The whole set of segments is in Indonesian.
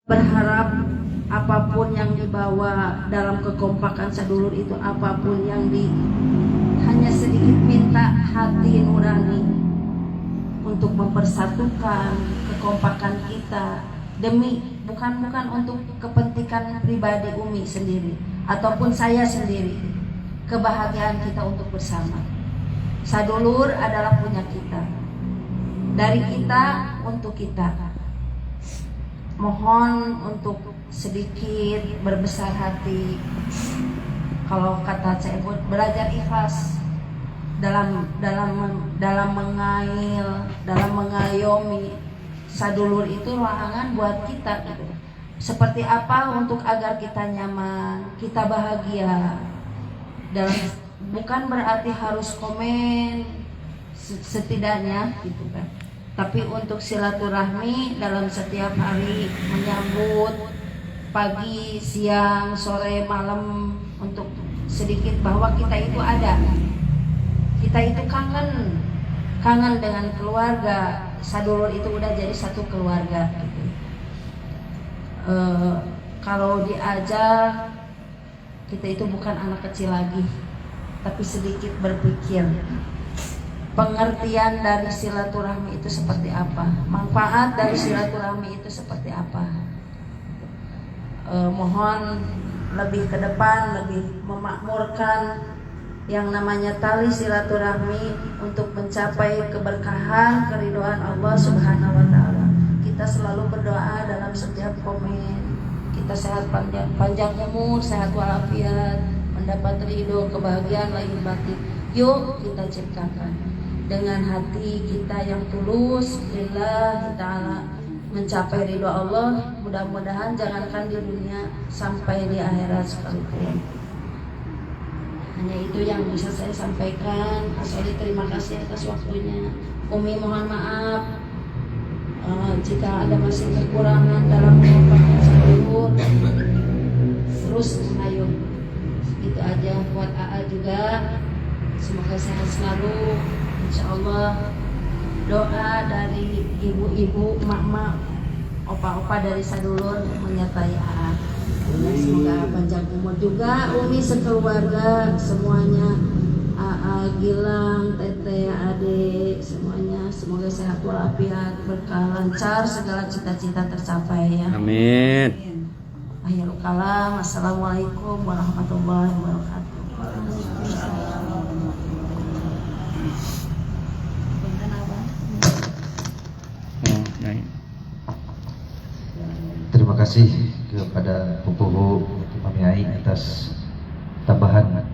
Berharap apapun yang dibawa dalam kekompakan sedulur itu, apapun yang hanya sedikit minta hati nurani untuk mempersatukan kekompakan kita bukan untuk kepentingan pribadi Umi sendiri ataupun saya sendiri, kebahagiaan kita untuk bersama. Sadulur adalah punya kita, dari kita untuk kita. Mohon untuk sedikit berbesar hati, kalau kata saya, belajar ikhlas dalam mengail, dalam mengayomi sadulur itu larangan buat kita gitu. Seperti apa untuk agar kita nyaman, kita bahagia. Bukan berarti harus komen setidaknya gitu kan. Tapi untuk silaturahmi dalam setiap hari, menyambut pagi, siang, sore, malam, untuk sedikit bahwa kita itu ada, kita itu kangen dengan keluarga. Sadulur itu udah jadi satu keluarga gitu. Kalau diajak, kita itu bukan anak kecil lagi, tapi sedikit berpikir pengertian dari silaturahmi itu seperti apa, manfaat dari silaturahmi itu seperti apa. Mohon lebih ke depan, lebih memakmurkan yang namanya tali silaturahmi untuk mencapai keberkahan, keridhaan Allah Subhanahu wa Ta'ala. Kita selalu berdoa dalam setiap komen, kita sehat panjang umur, sehat walafiat, mendapat ridho, kebahagiaan lahir batin. Yuk kita ciptakan dengan hati kita yang tulus lillahi ta'ala, mencapai ridho Allah. Mudah-mudahan jangankan di dunia, sampai di akhirat sekalipun. Hanya itu yang bisa saya sampaikan. Asoli terima kasih atas waktunya. Umi mohon maaf jika ada masih kekurangan dalam menyampaikan sadulur. Terus ayo, itu aja buat AA juga. Semoga sehat selalu. Insyaallah doa dari ibu-ibu, mak-mak, opa-opa dari sadulur menyertai AA. Semoga panjang umur juga Umi sekeluarga semuanya, AA, Gilang, Tete, Ade, semuanya. Semoga sehat walafiat, berkah, lancar, segala cita-cita tercapai ya. Amin. Akhirul kalam. Assalamualaikum warahmatullahi wabarakatuh. Terima kasih kepada Pupuhu Mami Ai atas tambahan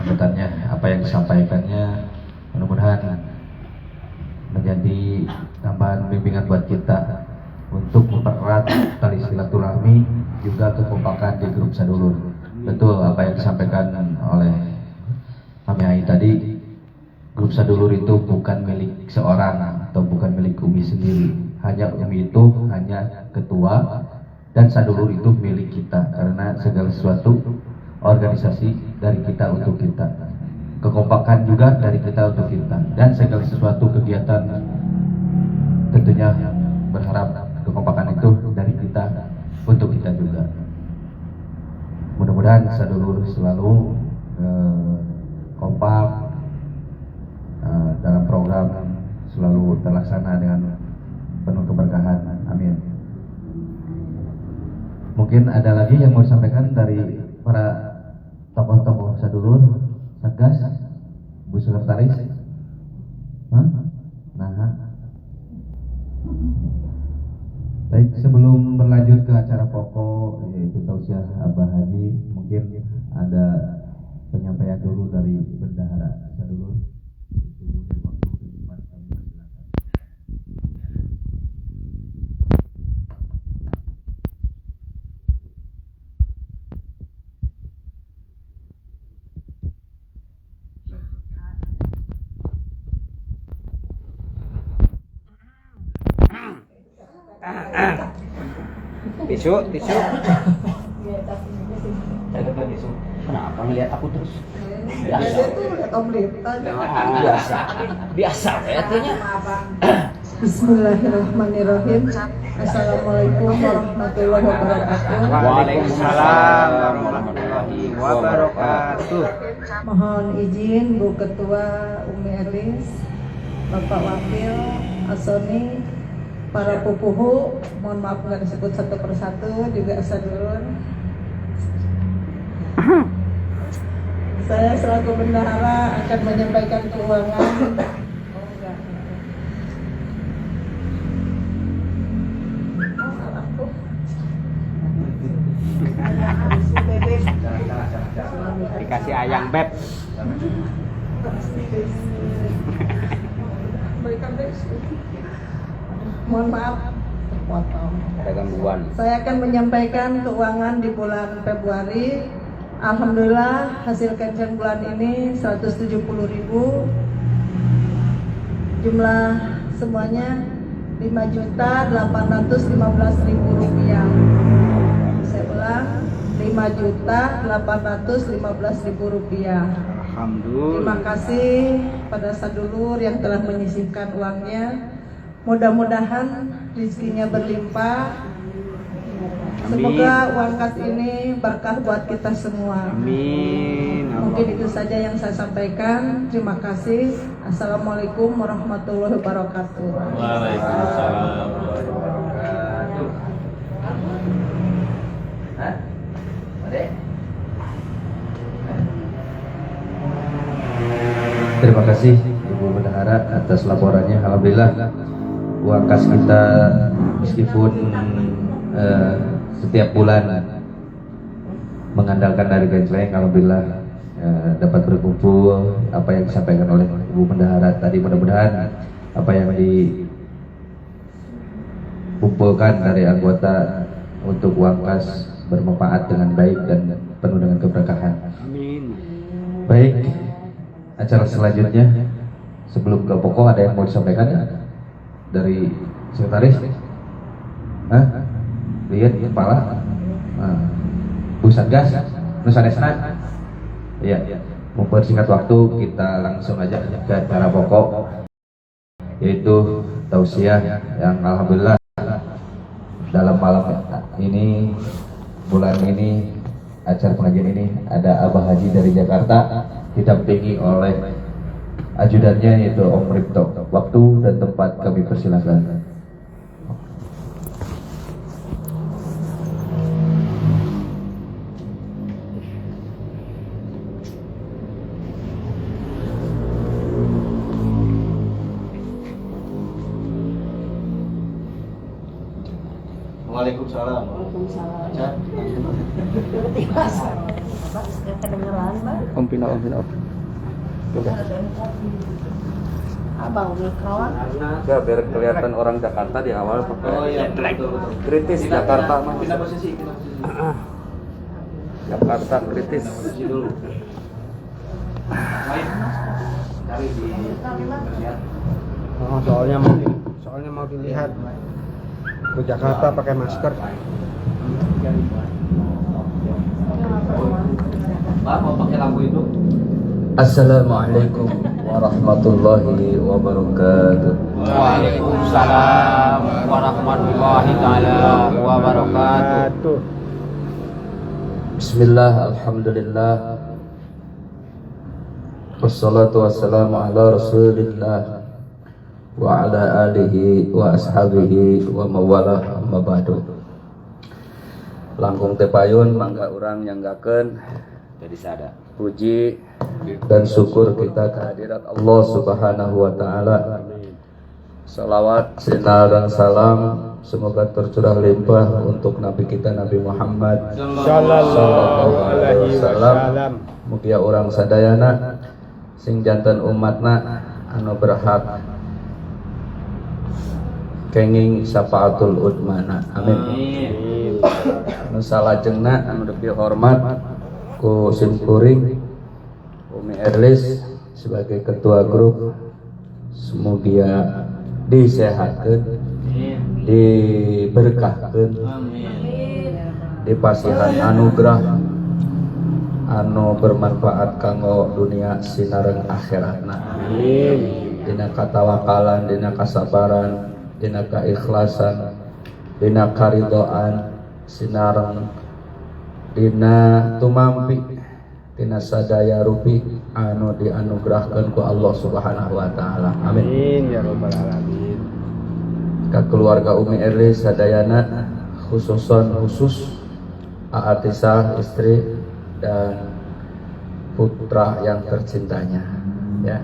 anggotanya, apa yang disampaikannya. Mudah-mudahan menjadi tambahan bimbingan buat kita untuk mempererat tali silaturahmi, juga kekompakan di grup sadulur. Betul apa yang disampaikan oleh Mami Ai tadi, grup sadulur itu bukan milik seorang atau bukan milik Umi sendiri. Hanya Umi itu hanya ketua, dan sadulur itu milik kita, karena segala sesuatu organisasi dari kita untuk kita, kekompakan juga dari kita untuk kita, dan segala sesuatu kegiatan tentunya berharap kekompakan itu dari kita untuk kita juga. Mudah-mudahan sadulur selalu kompak dalam program, selalu terlaksana dengan penuh keberkahan. Amin. Mungkin ada lagi yang mau disampaikan dari para tokoh-tokoh sadulur, Satgas, Bu Sekretaris. Baik, sebelum berlanjut ke acara pokok yaitu tausiah Abah Haji, mungkin ada penyampaian dulu dari bendahara sadulur. Tisu. Kenapa ngelihat aku terus? Biasa. Biasa. Biasa. Biasa. Bismillahirrahmanirrahim. Assalamualaikum warahmatullahi wabarakatuh. Waalaikumsalam warahmatullahi wabarakatuh. Mohon izin Bu Ketua Umi Elis, Bapak Wakil Asoni, para pupuhu, mohon maaf nggak disebut satu persatu, juga asadulun. Saya selaku bendahara akan menyampaikan keuangan. Dikasih ayang beb. Mohon maaf terpotong. Ada gangguan. Saya akan menyampaikan keuangan di bulan Februari. Alhamdulillah hasil cancel bulan ini 170.000. Jumlah semuanya 5.815.000 rupiah. Saya ulang, 5.815.000 rupiah. Alhamdulillah. Terima kasih pada sadulur yang telah menyisihkan uangnya. Mudah-mudahan rezekinya berlimpah. Semoga uang kas ini berkah buat kita semua. Amin. Mungkin itu saja yang saya sampaikan. Terima kasih. Assalamualaikum warahmatullahi wabarakatuh. Waalaikumsalam. Terima kasih Ibu Bendahara atas laporannya. Alhamdulillah uang kas kita meskipun setiap bulan mengandalkan dari Gensleng, alhamdulillah dapat berkumpul. Apa yang disampaikan oleh Ibu Bendahara tadi, mudah-mudahan apa yang dikumpulkan dari anggota untuk uang kas bermanfaat dengan baik dan penuh dengan keberkahan. Amin. Baik, acara selanjutnya sebelum ke pokok ada yang mau disampaikan ya? Dari sekretaris? Hah? Lihat kepala? Bu Satgas? Nusa Desna? Iya. Mempersingkat waktu kita langsung aja ke acara pokok, yaitu tausiah yang alhamdulillah dalam malam ini, bulan ini, acara pengajian ini ada Abah Haji dari Jakarta didampingi oleh ajudannya yaitu Om Ripto. Waktu dan tempat kami persilakan. Waalaikumsalam. Kedengeran, Bang? Om Pino. Coba. Abang mikron. Ya, biar kelihatan orang Jakarta di awal pakai kritis Jakarta mah. Pindah posisi. Jakarta kritis. Dulu. Cari di Oh, soalnya mau dilihat ke Jakarta pakai masker. Pak, mau pakai lampu itu? Assalamualaikum warahmatullahi wabarakatuh. Waalaikumsalam warahmatullahi taala wabarakatuh. Bismillah, alhamdulillah, wassalatu wassalamu ala rasulillah wa ala alihi wa ashabihi wa mawalah amma ba'du. Langkung tepayun mangga urang nyanggakeun Jadi sada. puji dan syukur kita kehadirat Allah Subhanahu wa taala. Salawat, sinar dan salam semoga tercurah limpah untuk Nabi kita Nabi Muhammad sallallahu alaihi wasallam. Mugia orang sadayana sing janten umatna anu berhak kenging syafaatul udmana. Amin. Anu salajengna anu lebih hormat ku simkuring Umi Erlis sebagai ketua grup, semoga disehatkan, diberkahkan, dipasihan anugerah anu bermanfaat kanggo dunia sinareng akhiratna. Dina katawakalan, dina kasabaran, dina keikhlasan, dina karidoan, sinareng dina tumampi, dina sadaya rupi anu dianugerahkeun ku Allah Subhanahu wa taala. Amin. Amin ya rabbal alamin. Ka keluarga Umi Erlis sadayana khusus Aatisah istri dan putra yang tercintanya, ya.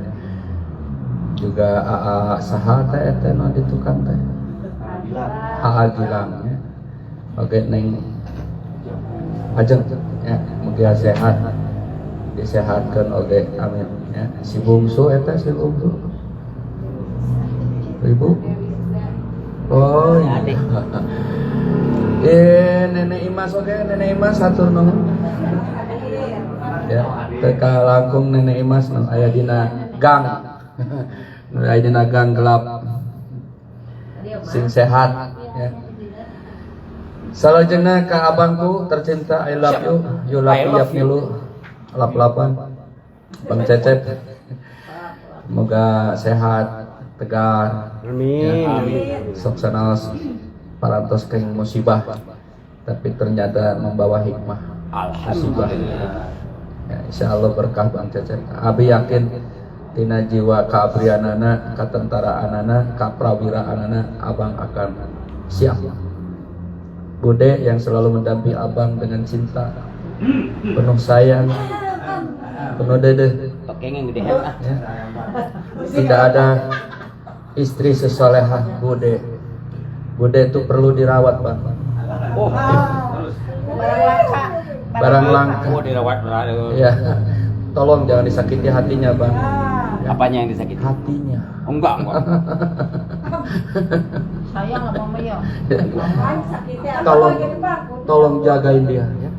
Juga Aa saha teh eta nu ditukang teh? Aa Gilang, ya. Oke neng ajeng ya, mugia sehat. Disehatkeun oge, amin ya. Si bungsu eta si bungsu. Ibu. Oh iya. Nenek Imas oge, Nenek Imas satur nuhun. Ya, teka langkung Nenek Imas nu aya dina gang. Nu aya dina gang gelap. Sing sehat ya. Salajengna ka abangku tercinta, I love you. You love me lu. Lap-lapan. Bang Cecep. Semoga sehat, tegar. Amin. Ya, sok sanaos parantos keng musibah, tapi ternyata membawa hikmah. Alhamdulillah. Ya, insyaallah berkah Bang Cecep. Abi yakin tina jiwa kaabrianana, katentaraanana, kaprawiraanana abang akan siap. Bude yang selalu mendampingi abang dengan cinta, penuh sayang, penuh dedeh. Ya. Tidak ada istri sesolehah Bude. Bude itu perlu dirawat, Bang. Oh, Barang langka. oh dirawat Ya. Tolong jangan disakiti hatinya, Bang. Apanya yang disakiti? Hatinya. Oh, enggak. Sayang lah mama ya. Tolong jagain dia, ya.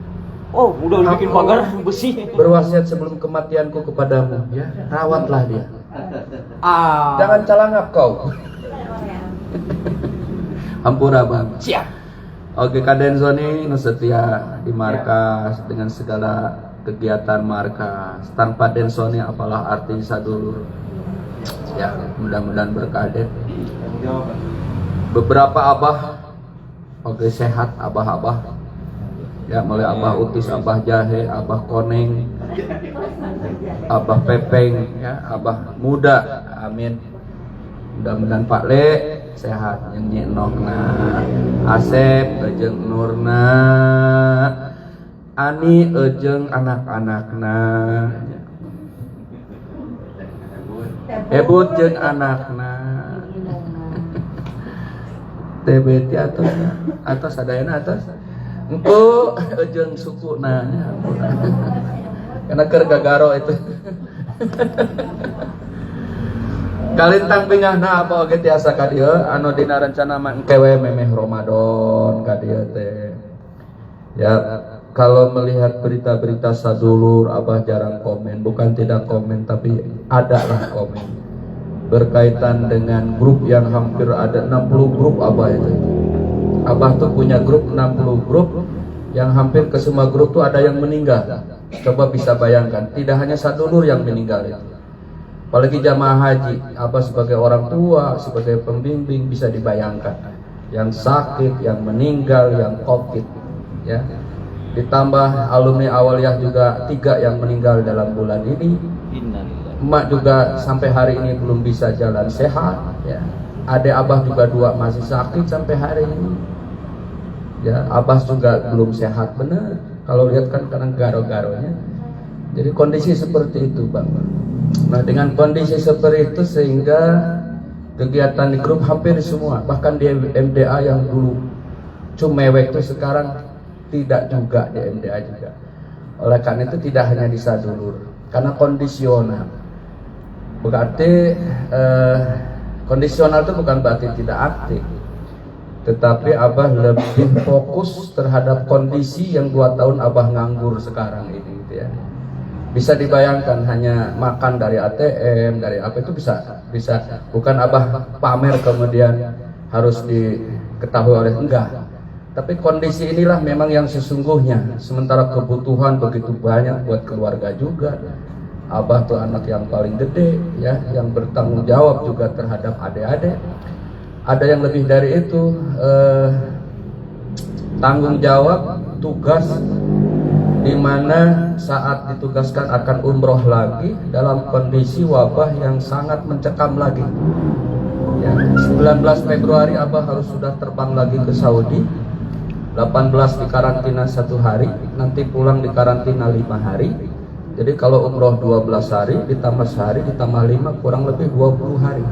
Oh, udah bikin pagar besi. Berwasiat sebelum kematianku kepadamu, ya. Rawatlah dia. Ah. Jangan calangap kau. Hampura, Bang. Siap. Oke, Kaden Zoni nu setia di markas dengan segala kegiatan markas. Tanpa Densoni apalah arti sadulur. Ya, mudah-mudahan berkah Den. Beberapa abah oke sehat, abah-abah. Ya, mulai abah Utis, abah Jahe, abah Koneng, abah Pepeng, ya, abah muda. Amin. Mudah-mudahan Pak Le sehat, yang Nyinokna, Asep, jeung Nurna, Ani, jeung anak-anakna, Ebut jeung anakna, TBT atas sadayana atas, engko jeung sukuna, karena keur gagaro itu. Kalintang bingahna apa oge tiasa ka dieu anu dina rencana mah engke we memeh Ramadan ka dieu teh. Ya, kalau melihat berita-berita sadulur abah jarang komen, bukan tidak komen tapi ada lah komen. Berkaitan dengan grup yang hampir ada 60 grup abah itu. Abah tuh punya grup 60 grup yang hampir ke semua grup tuh ada yang meninggal. Coba bisa bayangkan, tidak hanya sadulur yang meninggal itu. Apalagi jamaah haji, apa sebagai orang tua, sebagai pembimbing bisa dibayangkan yang sakit, yang meninggal, yang COVID, ya. Ditambah alumni awaliyah juga 3 yang meninggal dalam bulan ini. Emak juga sampai hari ini belum bisa jalan sehat, ya. Adek abah juga 2 masih sakit sampai hari ini. Ya, abah juga belum sehat benar. Kalau lihat kan kadang garo-garonya. Jadi kondisi seperti itu, Bang. Nah, dengan kondisi seperti itu sehingga kegiatan di grup hampir semua, bahkan di MDA yang dulu cumewek itu sekarang tidak juga di MDA juga. Oleh karena itu tidak hanya di sadulur, karena kondisional. Berarti kondisional itu bukan berarti tidak aktif, tetapi abah lebih fokus terhadap kondisi yang 2 tahun abah nganggur sekarang ini, gitu ya. Bisa dibayangkan hanya makan dari ATM, dari apa itu bisa bukan abah pamer kemudian harus diketahui oleh enggak. Tapi kondisi inilah memang yang sesungguhnya. Sementara kebutuhan begitu banyak buat keluarga juga. Abah tuh anak yang paling gede, ya, yang bertanggung jawab juga terhadap adik-adik. ada yang lebih dari itu, tanggung jawab, tugas, di mana saat ditugaskan akan umroh lagi dalam kondisi wabah yang sangat mencekam lagi. Ya, 19 Februari Abah harus sudah terbang lagi ke Saudi, 18 di karantina 1 hari, nanti pulang di karantina 5 hari. Jadi kalau umroh 12 hari ditambah sehari ditambah 5 kurang lebih 20 hari.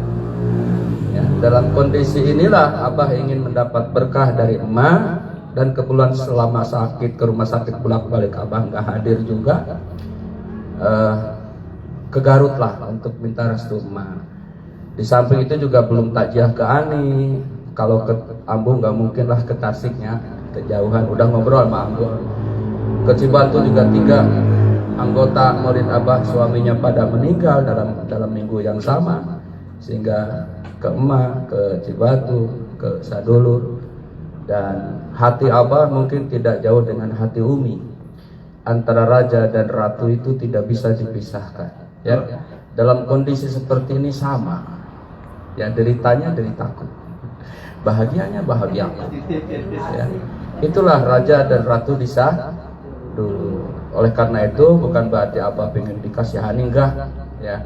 Ya, dalam kondisi inilah Abah ingin mendapat berkah dari emak, dan kebetulan selama sakit ke rumah sakit bolak-balik Abah nggak hadir juga, ke Garut lah untuk minta restu emak. Di samping itu juga belum takjiah ke Ani. Kalau ke Ambung nggak mungkin lah, ke Tasiknya kejauhan. Udah ngobrol sama Ambung. Ke Cibatu juga 3 anggota murid Abah suaminya pada meninggal dalam minggu yang sama, sehingga ke emak, ke Cibatu, ke Sadulur. Dan hati Abah mungkin tidak jauh dengan hati Umi. Antara raja dan ratu itu tidak bisa dipisahkan. Ya, dalam kondisi seperti ini sama. Ya, deritanya deritaku, bahagianya bahagiaku. Ya, itulah raja dan ratu disah dulu. Oleh karena itu bukan berarti Abah pengen dikasihani, enggak. Ya,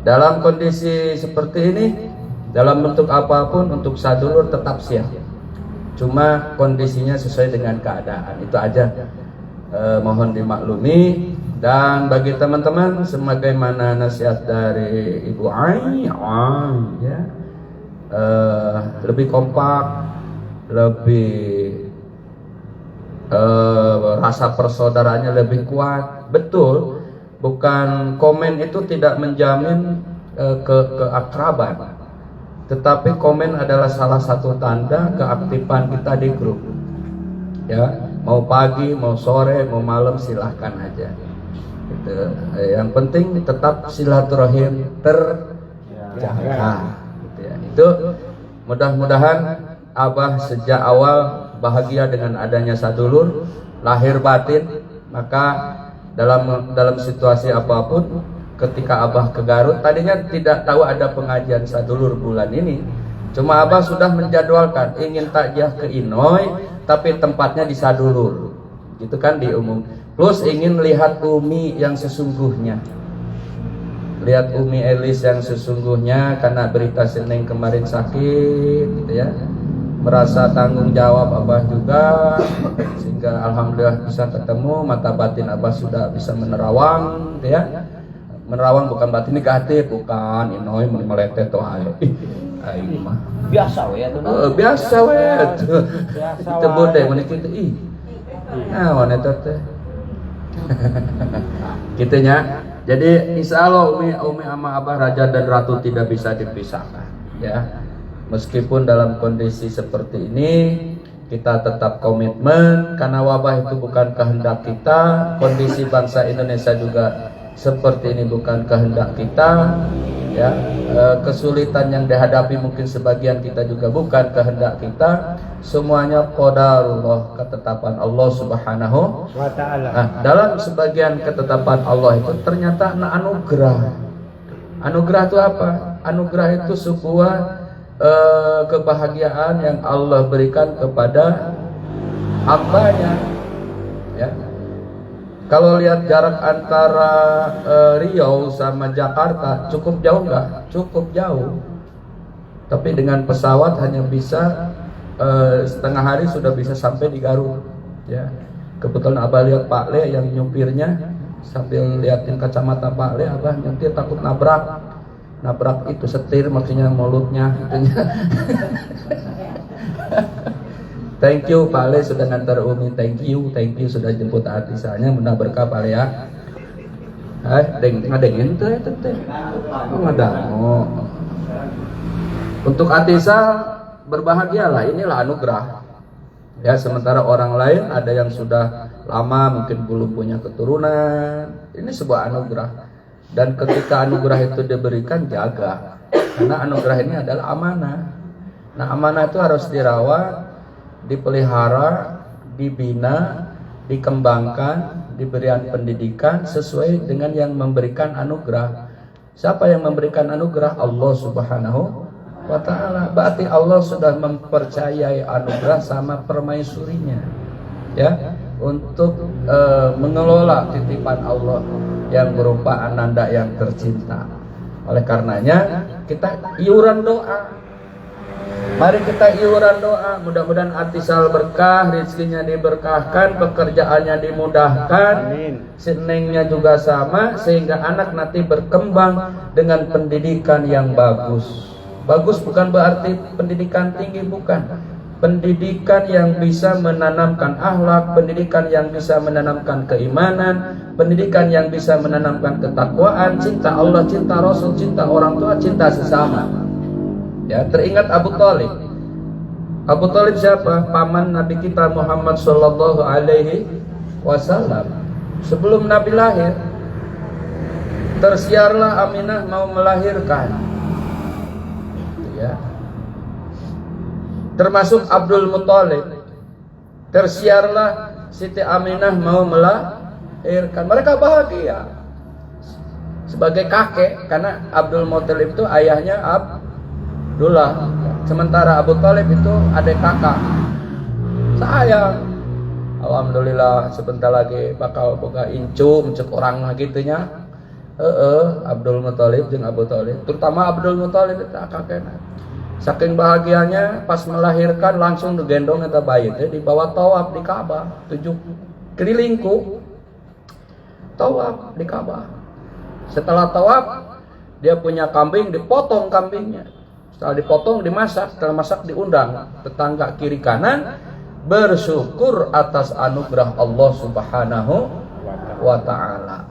dalam kondisi seperti ini, dalam bentuk apapun untuk sadulur tetap siap. Cuma kondisinya sesuai dengan keadaan, itu aja. Mohon dimaklumi. Dan bagi teman-teman, sebagaimana nasihat dari Ibu Ai, ya, lebih kompak, lebih rasa persaudaraannya lebih kuat. Betul, bukan komen itu tidak menjamin keakraban. Tetapi komen adalah salah satu tanda keaktifan kita di grup. Ya, mau pagi, mau sore, mau malam silahkan aja. Gitu. Yang penting tetap silaturahim terjaga. Gitu ya. Itu mudah-mudahan Abah sejak awal bahagia dengan adanya sadulur, lahir batin. Maka dalam situasi apapun, ketika Abah ke Garut, tadinya tidak tahu ada pengajian sadulur bulan ini. Cuma Abah sudah menjadwalkan ingin takjiah ke Inoi, tapi tempatnya di Sadulur. Gitu kan diumum. Plus ingin lihat Umi yang sesungguhnya. Lihat Umi Elis yang sesungguhnya, karena berita Seneng kemarin sakit gitu ya. Merasa tanggung jawab Abah juga, sehingga alhamdulillah bisa ketemu, mata batin Abah sudah bisa menerawang gitu ya. Menerawang bukan batin negatif, bukan Inoi meletet toh ayo. Ayo mah Biasa we atuh. Biasa we atuh. Itu bodeh mun kitu ih. Nah, wanita teh. Gitunya. Jadi insya Allah Umi sama Abah Raja dan Ratu tidak bisa dipisahkan ya. Meskipun dalam kondisi seperti ini kita tetap komitmen, karena wabah itu bukan kehendak kita, kondisi bangsa Indonesia juga seperti ini bukan kehendak kita ya. Kesulitan yang dihadapi mungkin sebagian kita juga bukan kehendak kita. Semuanya qadarullah, ketetapan Allah Subhanahu wa ta'ala. Nah, dalam sebagian ketetapan Allah itu ternyata anugerah. Anugerah itu apa? Anugerah itu sebuah kebahagiaan yang Allah berikan kepada hambanya ya. Kalau lihat jarak antara Riau sama Jakarta cukup jauh nggak? Cukup jauh. Tapi dengan pesawat hanya bisa setengah hari sudah bisa sampai di Garut. Ya. Kebetulan Abah lihat Pak Le yang nyupirnya, sambil liatin kacamata Pak Le, Abah nyetir takut nabrak. Nabrak itu setir, maksudnya mulutnya. Thank you Pak Le sudah ngantar Umi, thank you sudah jemput Atisanya, mudah berkah Pak Le ya. Ngadengin tuh teh. Ngadango. Untuk Atisa berbahagialah, inilah anugerah. Ya, sementara orang lain ada yang sudah lama mungkin belum punya keturunan. Ini sebuah anugerah. Dan ketika anugerah itu diberikan, jaga. Karena anugerah ini adalah amanah. Nah, amanah itu harus dirawat, dipelihara, dibina, dikembangkan, diberikan pendidikan sesuai dengan yang memberikan anugerah. Siapa yang memberikan anugerah? Allah Subhanahu wa ta'ala. Berarti Allah sudah mempercayai anugerah sama permaisurinya, ya, untuk mengelola titipan Allah yang berupa ananda yang tercinta. Oleh karenanya kita iuran doa. Mari kita iuran doa, mudah-mudahan Atisal berkah, rezekinya diberkahkan, pekerjaannya dimudahkan, senengnya juga sama, sehingga anak nanti berkembang dengan pendidikan yang bagus. Bagus bukan berarti pendidikan tinggi, bukan. Pendidikan yang bisa menanamkan akhlak, pendidikan yang bisa menanamkan keimanan, pendidikan yang bisa menanamkan ketakwaan, cinta Allah, cinta Rasul, cinta orang tua, cinta sesama. Ya, teringat Abu Thalib. Abu Thalib siapa? Paman Nabi kita Muhammad sallallahu alaihi wasallam. Sebelum Nabi lahir, tersiarlah Aminah mau melahirkan. Ya. Termasuk Abdul Muthalib. Tersiarlah Siti Aminah mau melahirkan. Mereka bahagia sebagai kakek, karena Abdul Muthalib itu ayahnya Abdullah, sementara Abu Thalib itu adik kakak. Sayang, alhamdulillah sebentar lagi bakal boga incu mencek orang gitunya. Abdul Muthalib jeung Abu Thalib, terutama Abdul Muthalib itu kakekna. Saking bahagianya pas melahirkan langsung digendong eta bayi teh dibawa tawaf di Ka'bah, 7 kelilingku tawaf di Ka'bah. Setelah tawaf dia punya kambing, dipotong kambingnya. Setelah dipotong dimasak, setelah masak diundang tetangga kiri kanan bersyukur atas anugerah Allah Subhanahu wa ta'ala.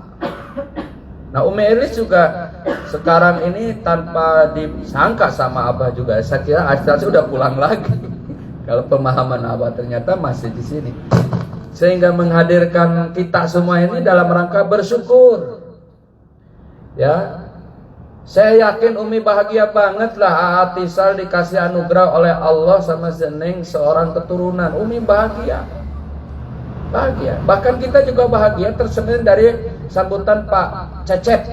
Nah, Umi Elis juga sekarang ini tanpa disangka sama Abah juga, saya kira Asyad sudah pulang lagi. Kalau pemahaman Abah ternyata masih di sini, sehingga menghadirkan kita semua ini dalam rangka bersyukur. Ya, saya yakin Umi bahagia banget lah Atisal dikasih anugerah oleh Allah sama Zeneng seorang keturunan. Umi bahagia. Bahkan kita juga bahagia tersemin dari sambutan Pak Cecep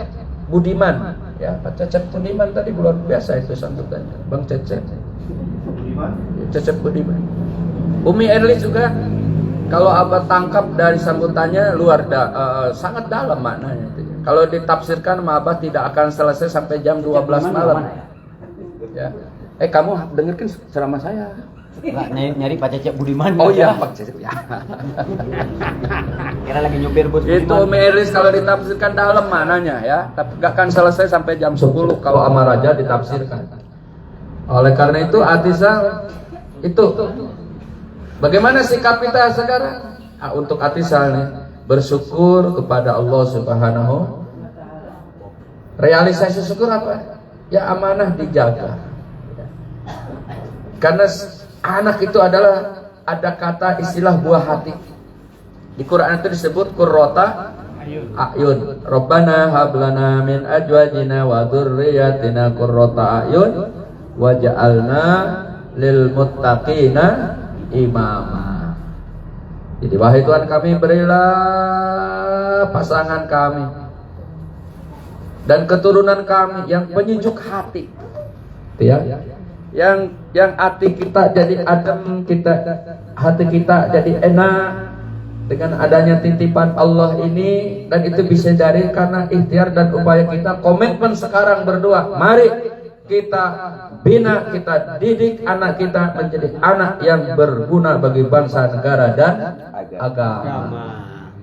Budiman. Ya, Pak Cecep Budiman tadi luar biasa itu sambutannya. Bang Cecep Budiman. Umi Erli juga kalau Abah tangkap dari sambutannya sangat dalam maknanya itu. Kalau ditafsirkan sama Abah tidak akan selesai sampai jam 12 malam. Ya. Kamu dengarkan ceramah saya. Nggak, nyari Pak Cecep Budiman. Oh iya, Pak Cecep ya. Kira lagi nyupir bus Itu Umi Elis kalau ditafsirkan dalam mananya ya, tapi gak akan selesai sampai jam 10 kalau sama Raja ditafsirkan. Oleh karena itu Atisal itu bagaimana sikap kita sekarang? Untuk Atisal nih, bersyukur kepada Allah Subhanahu. Realisasi syukur apa? Ya amanah dijaga. Karena anak itu adalah ada kata istilah buah hati. Di Quran itu disebut qurrata ayun. Rabbana hablana min azwajina wa dzurriyyatina qurrata ayun waj'alna lil muttaqina imama. Jadi wahai Tuhan kami, berilah pasangan kami dan keturunan kami yang penyejuk hati. Ya. Yang hati kita jadi adem, hati kita jadi enak dengan adanya titipan Allah ini, dan itu bisa dari karena ikhtiar dan upaya kita. Komitmen sekarang berdua, mari kita bina, kita didik anak kita menjadi anak yang berguna bagi bangsa, negara dan agama.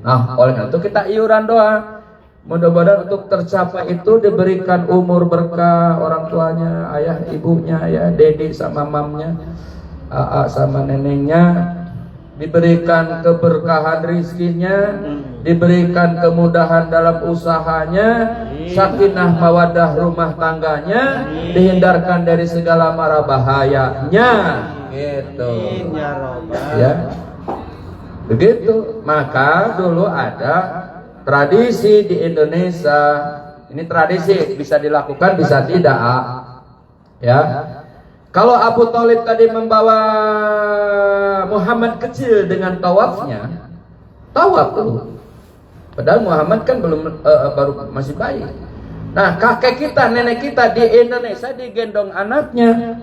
Nah, oleh karena itu kita iuran doa. Mudah-mudahan untuk tercapai itu diberikan umur berkah orang tuanya, ayah ibunya, ya, dedi sama mamnya, aa sama nenengnya, diberikan keberkahan rizkinya, diberikan kemudahan dalam usahanya, sakinah mawadah rumah tangganya, dihindarkan dari segala mara bahayanya, gitu. Ya, begitu. Maka dulu ada tradisi di Indonesia, ini tradisi bisa dilakukan bisa tidak, ya. Kalau Abu Thalib tadi membawa Muhammad kecil dengan tawafnya, tawaf dulu. Padahal Muhammad kan belum baru masih bayi. Nah, kakek kita, nenek kita di Indonesia digendong anaknya.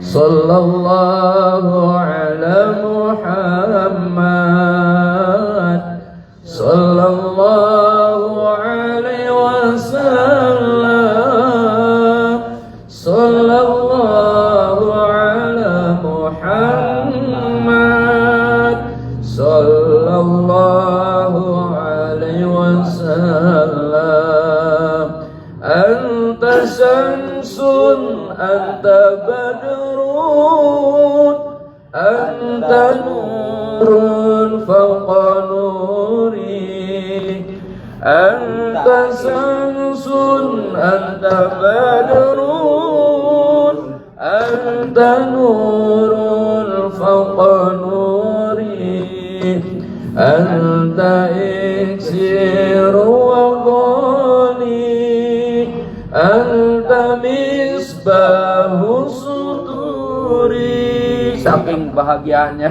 Sallallahu ala Muhammad, sallallahu alaihi wasallam, sallallahu ala Muhammad, sallallahu alaihi wasallam. Anta syamsun, anta badrun, anta nurun fawqa nuri. Anta syamsun, anta badrun, anta nurun fawqa nuri. Anta iksiru wa ghani, anta misbahu suduri. Saking bahagianya.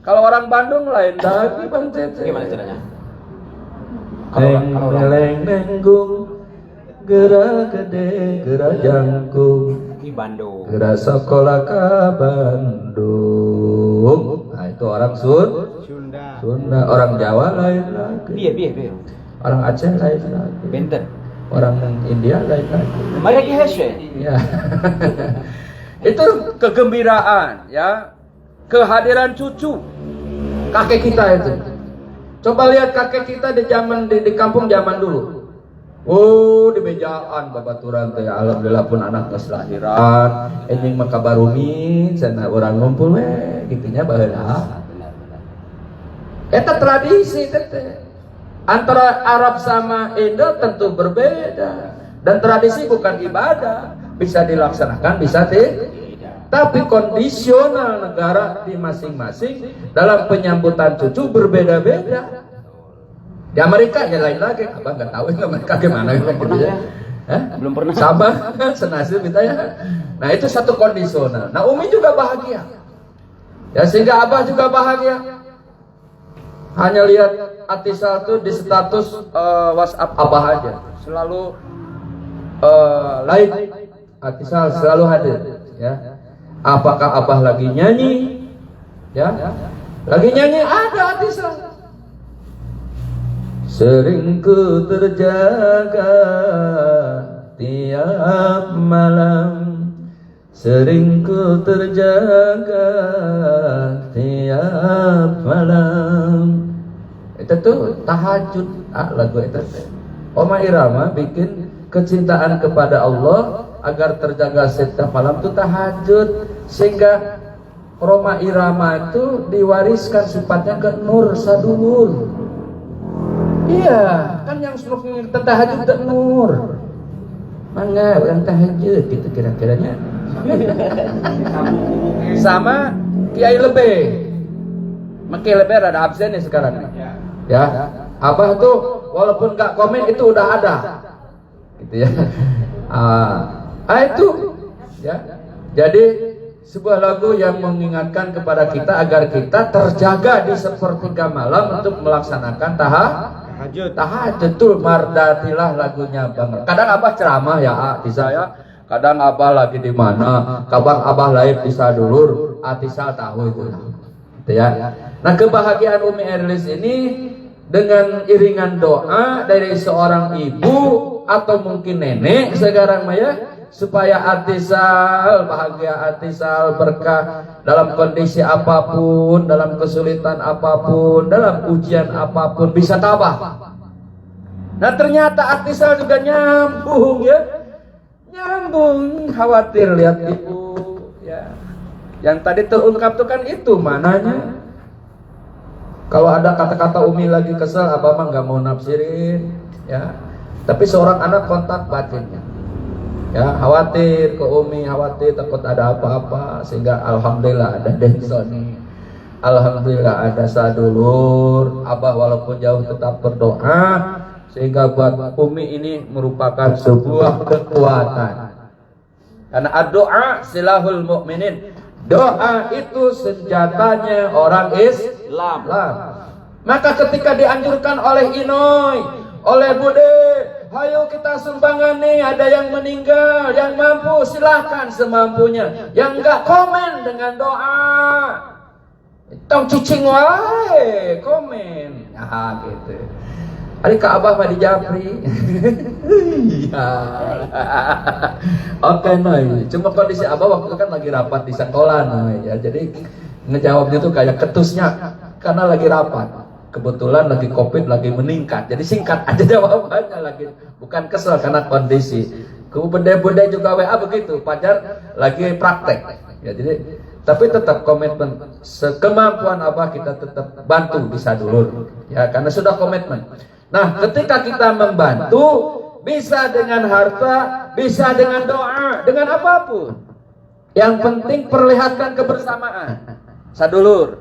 Kalau orang Bandung lain lagi Bang Cece. Gimana caranya? Neng nenggung, gera gede, gera jangkung, Di Bandung. gera sekolah ke Bandung. Nah itu orang Sunda. Sunda, orang Jawa lain lagi, Biar. orang Aceh lain lagi, Benten. orang India lain lagi. Mari lagi hese. Ya. Itu kegembiraan, ya, kehadiran cucu kakek kita itu. Coba lihat kakek kita di zaman di kampung zaman dulu. Oh, di bejaan babaturan teh alhamdulillah pun anak geus lahiran, enjing mah kabarumi cenah urang ngumpul we gitunya baheula. Eta tradisi teh. Antara Arab sama Indo tentu berbeda, dan tradisi bukan ibadah, bisa dilaksanakan bisa tapi kondisional negara di masing-masing dalam penyambutan cucu berbeda-beda. Di Amerika ya lain lagi, abang nggak tahu ya Amerika gimana gitu ya. Belum pernah. Sama senasib kita ya. Nah itu satu kondisional. Nah Umi juga bahagia, ya sehingga abah juga bahagia. Hanya lihat Atisal tuh di status WhatsApp abah aja, selalu live Atisal selalu hadir, ya. Apakah abah lagi nyanyi, ya? Lagi nyanyi ada Atisal. Sering ku terjaga tiap malam, sering ku terjaga tiap malam. Itu tuh tahajud lagu itu. Oma Irama bikin kecintaan kepada Allah agar terjaga setiap malam itu tahajud, sehingga Roma Irama itu diwariskan sifatnya ke Nur Sadulur. Iya, kan yang suruh tahajud ke Nur. Mangga orang tahajud gitu kira-kiranya. Sama Kiai Lebe. Kiai Lebe ada absen nih sekarang. Ya, abah tuh walaupun gak komen itu udah ada. Gitu ya. Itu ya. Jadi sebuah lagu yang mengingatkan kepada kita agar kita terjaga di sepertiga malam untuk melaksanakan tahajud tuh mardatilah lagunya Bang. Kadang abah ceramah ya di saya, kadang abah lagi di mana, kadang abah live di Sadulur, Atisal tahu itu. Gitu ya. Nah kebahagiaan Umi Erlis ini dengan iringan doa dari seorang ibu atau mungkin nenek sekarang Maya, supaya Atisal bahagia, Atisal berkah dalam kondisi apapun, dalam kesulitan apapun, dalam ujian apapun bisa tabah. Nah ternyata Atisal juga nyambung ya, nyambung. Khawatir lihat ibu ya, yang tadi terungkap tuh kan itu mananya. Kalau ada kata-kata Umi lagi kesel, abah mah nggak mau nafsirin ya, tapi seorang anak kontak batinnya. Ya, khawatir ke Umi, khawatir takut ada apa-apa, sehingga alhamdulillah ada Densoni, alhamdulillah ada Sadulur, abah walaupun jauh tetap berdoa, sehingga buat Umi ini merupakan sebuah kekuatan. Karena doa silahul mukminin, doa itu senjatanya orang Islam. Maka ketika dianjurkan oleh Inoy, oleh Bude, Hayo kita sumbangan nih, ada yang meninggal, yang mampu silahkan semampunya, yang enggak komen dengan doa. Tong cicing wae komen. Nah gitu. Ari ka Abah mah di Japri. Iya. Oke Noy. Cuma kondisi Abah waktu itu kan lagi rapat di sekolah Noy ya. Jadi ngejawabnya tuh kayak ketusnya karena lagi rapat. Kebetulan lagi Covid lagi meningkat. Jadi singkat aja jawabannya lagi. Bukan kesel karena kondisi. Benda-benda juga WA begitu. Pajar lagi praktek. Ya jadi tapi tetap komitmen sekemampuan Abah kita tetap bantu bisa dulur ya karena sudah komitmen. Nah ketika kita membantu bisa dengan harta, bisa dengan doa, dengan apapun. Yang penting perlihatkan kebersamaan. Sadulur.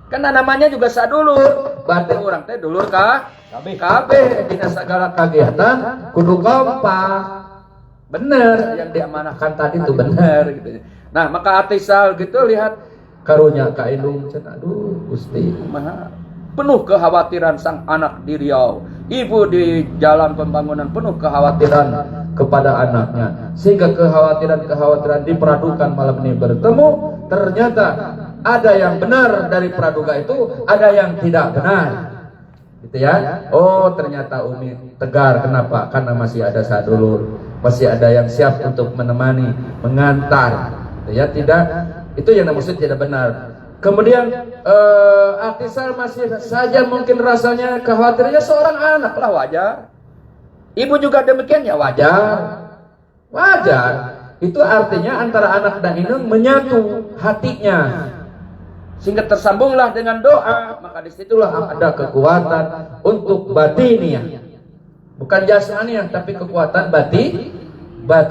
Karena namanya juga sadulur. Berarti orang teh dulur kabeh dina segala kegiatan kudu kompak. Bener yang diamanahkan tadi itu bener gitu. Nah maka Atisal gitu lihat karunya ka indung cen aduh Gusti kumaha penuh kekhawatiran sang anak di Riau, ibu di jalan pembangunan penuh kekhawatiran kepada anaknya sehingga kekhawatiran diperadukan malam ini bertemu ternyata ada yang benar dari praduga itu, ada yang tidak benar gitu ya. Oh ternyata Umi tegar, kenapa? Karena masih ada sadulur, masih ada yang siap untuk menemani, mengantar ya. Tidak, itu yang maksud tidak benar. Kemudian Atisal masih saja mungkin rasanya khawatirnya seorang anak lah, wajar. Ibu juga demikian ya, wajar. Itu artinya antara anak dan indung menyatu hatinya sehingga tersambunglah dengan doa. Maka disitulah ada kekuatan untuk batiniah, bukan jasmaniah tapi kekuatan batin.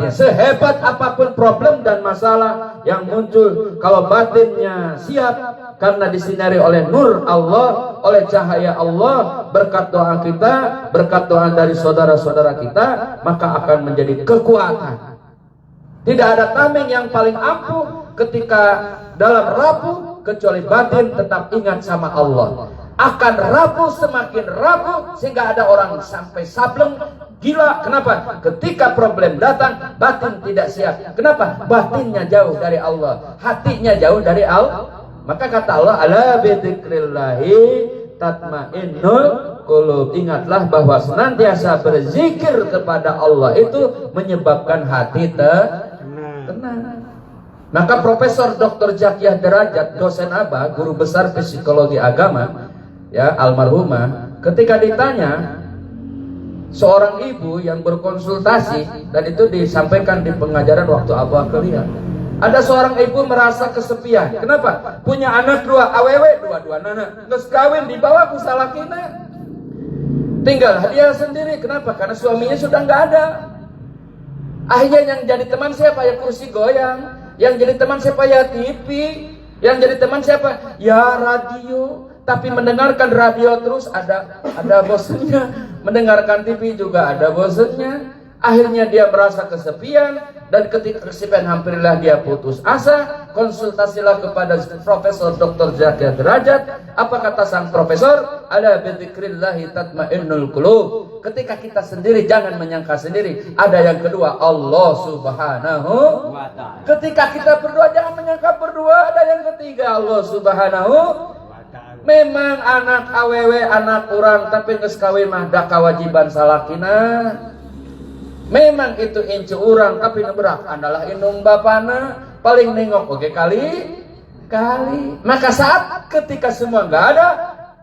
Sehebat apapun problem dan masalah yang muncul, kalau batinnya siap karena disinari oleh nur Allah, oleh cahaya Allah, berkat doa kita, berkat doa dari saudara-saudara kita, maka akan menjadi kekuatan. Tidak ada tameng yang paling ampuh ketika dalam rapuh kecuali batin tetap ingat sama Allah. Akan rapuh, semakin rapuh sehingga ada orang sampai sableng gila. Kenapa? Ketika problem datang batin tidak siap. Kenapa? Batinnya jauh dari Allah, hatinya jauh dari Allah. Maka kata Allah, ala bidzikrillahi tatmainnul qulub. Ingatlah bahwa senantiasa berzikir kepada Allah itu menyebabkan hati tenang. Maka Profesor Dr. Zakiah Derajat, dosen Abah, guru besar psikologi agama ya, almarhumah, ketika ditanya seorang ibu yang berkonsultasi, dan itu disampaikan di pengajaran waktu Abah kuliah, ada seorang ibu merasa kesepian. Kenapa? Punya anak dua, awewe dua nana, terus kawin dibawa ku salakina, tinggal dia sendiri. Kenapa? Karena suaminya sudah nggak ada. Akhirnya yang jadi teman siapa? Ya kursi goyang. Yang jadi teman siapa? Ya TV. Yang jadi teman siapa? Ya radio. Tapi mendengarkan radio terus ada bosannya, mendengarkan TV juga ada bosannya. Akhirnya dia merasa kesepian, dan ketika kesepian hampirlah dia putus asa. Konsultasilah kepada Profesor Dr. Zakiah Derajat. Apa kata sang profesor? Ala bidzikrillahi tatmainnul qulub. Ketika kita sendiri jangan menyangka sendiri. Ada yang kedua, Allah Subhanahu wa ta'ala. Ketika kita berdua jangan menyangka berdua. Ada yang ketiga, Allah Subhanahu. Memang anak awewe anak orang, tapi geus kawin mah da kewajiban salakina. Memang itu incu orang, tapi neberak adalah indung bapana. Paling nengok oke kali. Maka saat ketika semua enggak ada,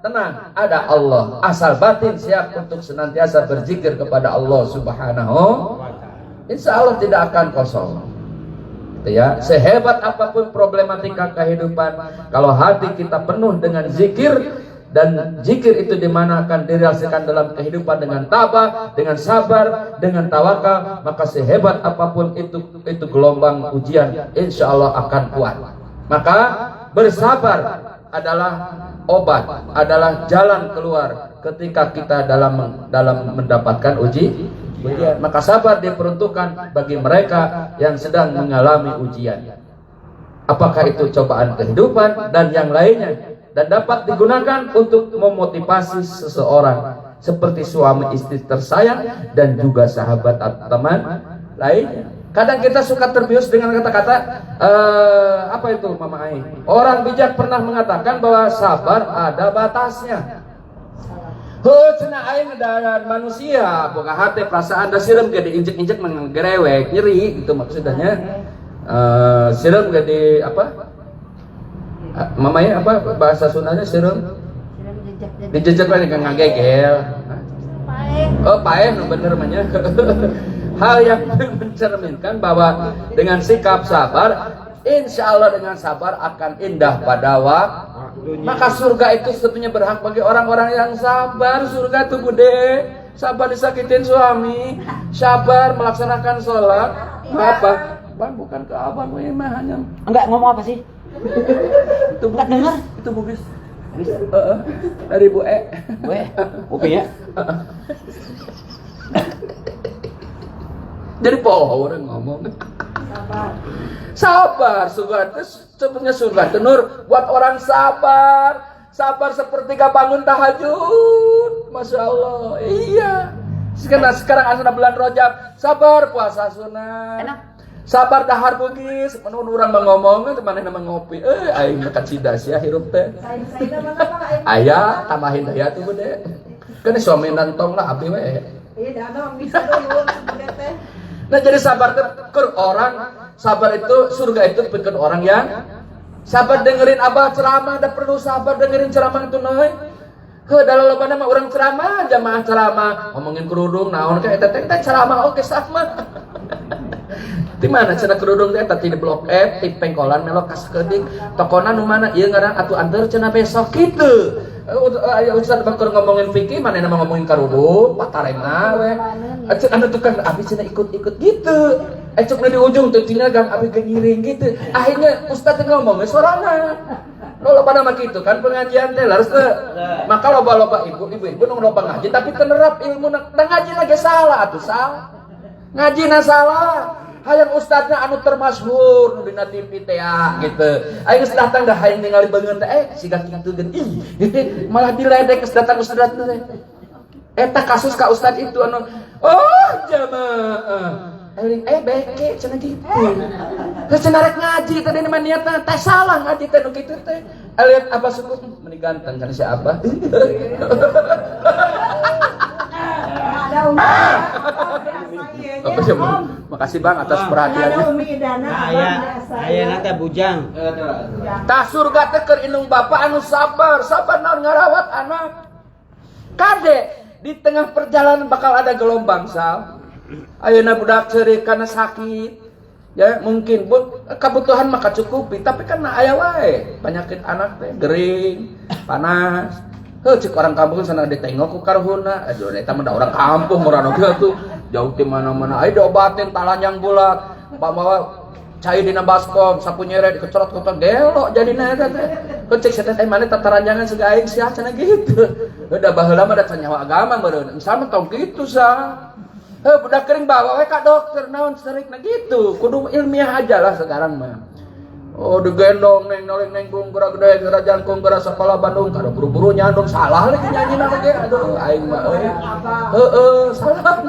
tenang, ada Allah. Asal batin siap untuk senantiasa berzikir kepada Allah Subhanahu. Insya Allah tidak akan kosong. Ya, sehebat apapun problematika kehidupan, kalau hati kita penuh dengan zikir, dan zikir itu dimana akan dirasakan dalam kehidupan dengan tabah, dengan sabar, dengan tawakal, maka sehebat apapun itu gelombang ujian, insya Allah akan kuat. Maka bersabar adalah obat, adalah jalan keluar ketika kita dalam mendapatkan ujian. Maka sabar diperuntukkan bagi mereka yang sedang mengalami ujian. Apakah itu cobaan kehidupan dan yang lainnya, dan dapat digunakan untuk memotivasi seseorang seperti suami istri tersayang dan juga sahabat atau teman lainnya. Kadang kita suka terbius dengan kata-kata apa itu Mama Ai? Orang bijak pernah mengatakan bahwa sabar ada batasnya. Cenah aing dan manusia boga hati perasaan da sirem ge diinjek-injek menggerewek nyeri gitu maksudnya. Sirem ge di apa? Mamanya apa bahasa Sundanya sirem? Dijejek lagi ngagegel. Oh, paeh bener namanya. Hal yang mencerminkan bahwa dengan sikap sabar, insya Allah dengan sabar akan indah pada waktu. Maka surga itu sebetulnya berhak bagi orang-orang yang sabar. Surga itu gede. Sabar disakitin suami, sabar melaksanakan sholat. Apa? Bang bukan ke abang, mah hanya. Enggak ngomong apa sih? Itu Enggak dengar. Itu bugis. Dari Bu E. Bu E. Upingnya. Jadi orang ngomong sabar surga itu sebenarnya surga itu nur buat orang sabar sepertiga bangun tahajud, masya Allah. Iya sekarang asana bulan Rajab sabar puasa sunat sabar dahar bugis menurut orang mengomong teman yang ngopi aing dekat sidas ya hirup teh ayah tambahin daya tuh bude kan suami nantong lah abi we Iya, dana bisa dulu teh. Nah jadi sabar itu orang sabar itu surga itu bikin orang yang sabar dengerin abah ceramah, ada perlu sabar dengerin ceramah itu noy. Dalam loba nama orang ceramah, jamaah ceramah ngomongin kerudung, naon kayak teteh ceramah oke sama. Di mana cenah kerudung teh tadi di blok F, di pengkolan melok kas kedik, tokona nu mana ieu ngaran atuh anteur cenah besok kitu. Ustaz bakal ngomongin fikih, mana nama ngomongin karudung, patarena we. Anu tukang abi cenah ikut-ikut gitu. Cuk di ujung tuh tinggal gang abi gengiring gitu. Akhirnya ustaz ngomong sorangan. Loba pada mah kitu kan pengajian teh laras teh. Maka loba-loba ibu-ibu nu loba ngaji tapi tenerap ilmu teh ngaji ge salah atuh salah. Ngajina salah. Hayang ustadznya anu termasyhur nu dina TV teh gitu. Aing geus datang dah hayang ningali beungeun teh siga kitu gen malah diledek geus datang ustad teh. Eta kasus ka ustad itu anu jamaah. Beke cenah gitu. Geus cenah rek ngaji teh dina niatna teh salah ngaji teh nu kitu teh. Lihat apa suku meni ganteng kan si Abah. Makasih Bang atas perhatiannya. Aya nanti bujang. Tah surga teh keur indung bapa anu sabar naon ngarawat anak. Kade di tengah perjalanan bakal ada gelombang sal. Ayeuna budak ceurik kana sakit. Ya mungkin kebutuhan mah kacukupi tapi kan aya wae penyakit anak teh gering, panas. Cik orang kampung sana ditengok ku karuhuna. Aduh eta mah orang kampung urang oge tuh. Jauh di mana-mana. Ayo diobatin talanjang bulat. Bawa cai dina baskom, sapu nyere dikecorot-kecorot gelok jadina eta teh. Cek saya teh mana tataranjangan siga aing sia cenah gitu. Udah baheula mah da nyawa agama meureun. Misal mah tong kitu sah. Budak kering bawa we ka dokter naon serikna gitu. Kudu ilmiah aja lah sekarang mah. Digendong neng kunggura gede kerajaan kunggura sekolah Bandung kada buru-buru nyandung salah lagi nyanyina lagi aduh aing mah salah.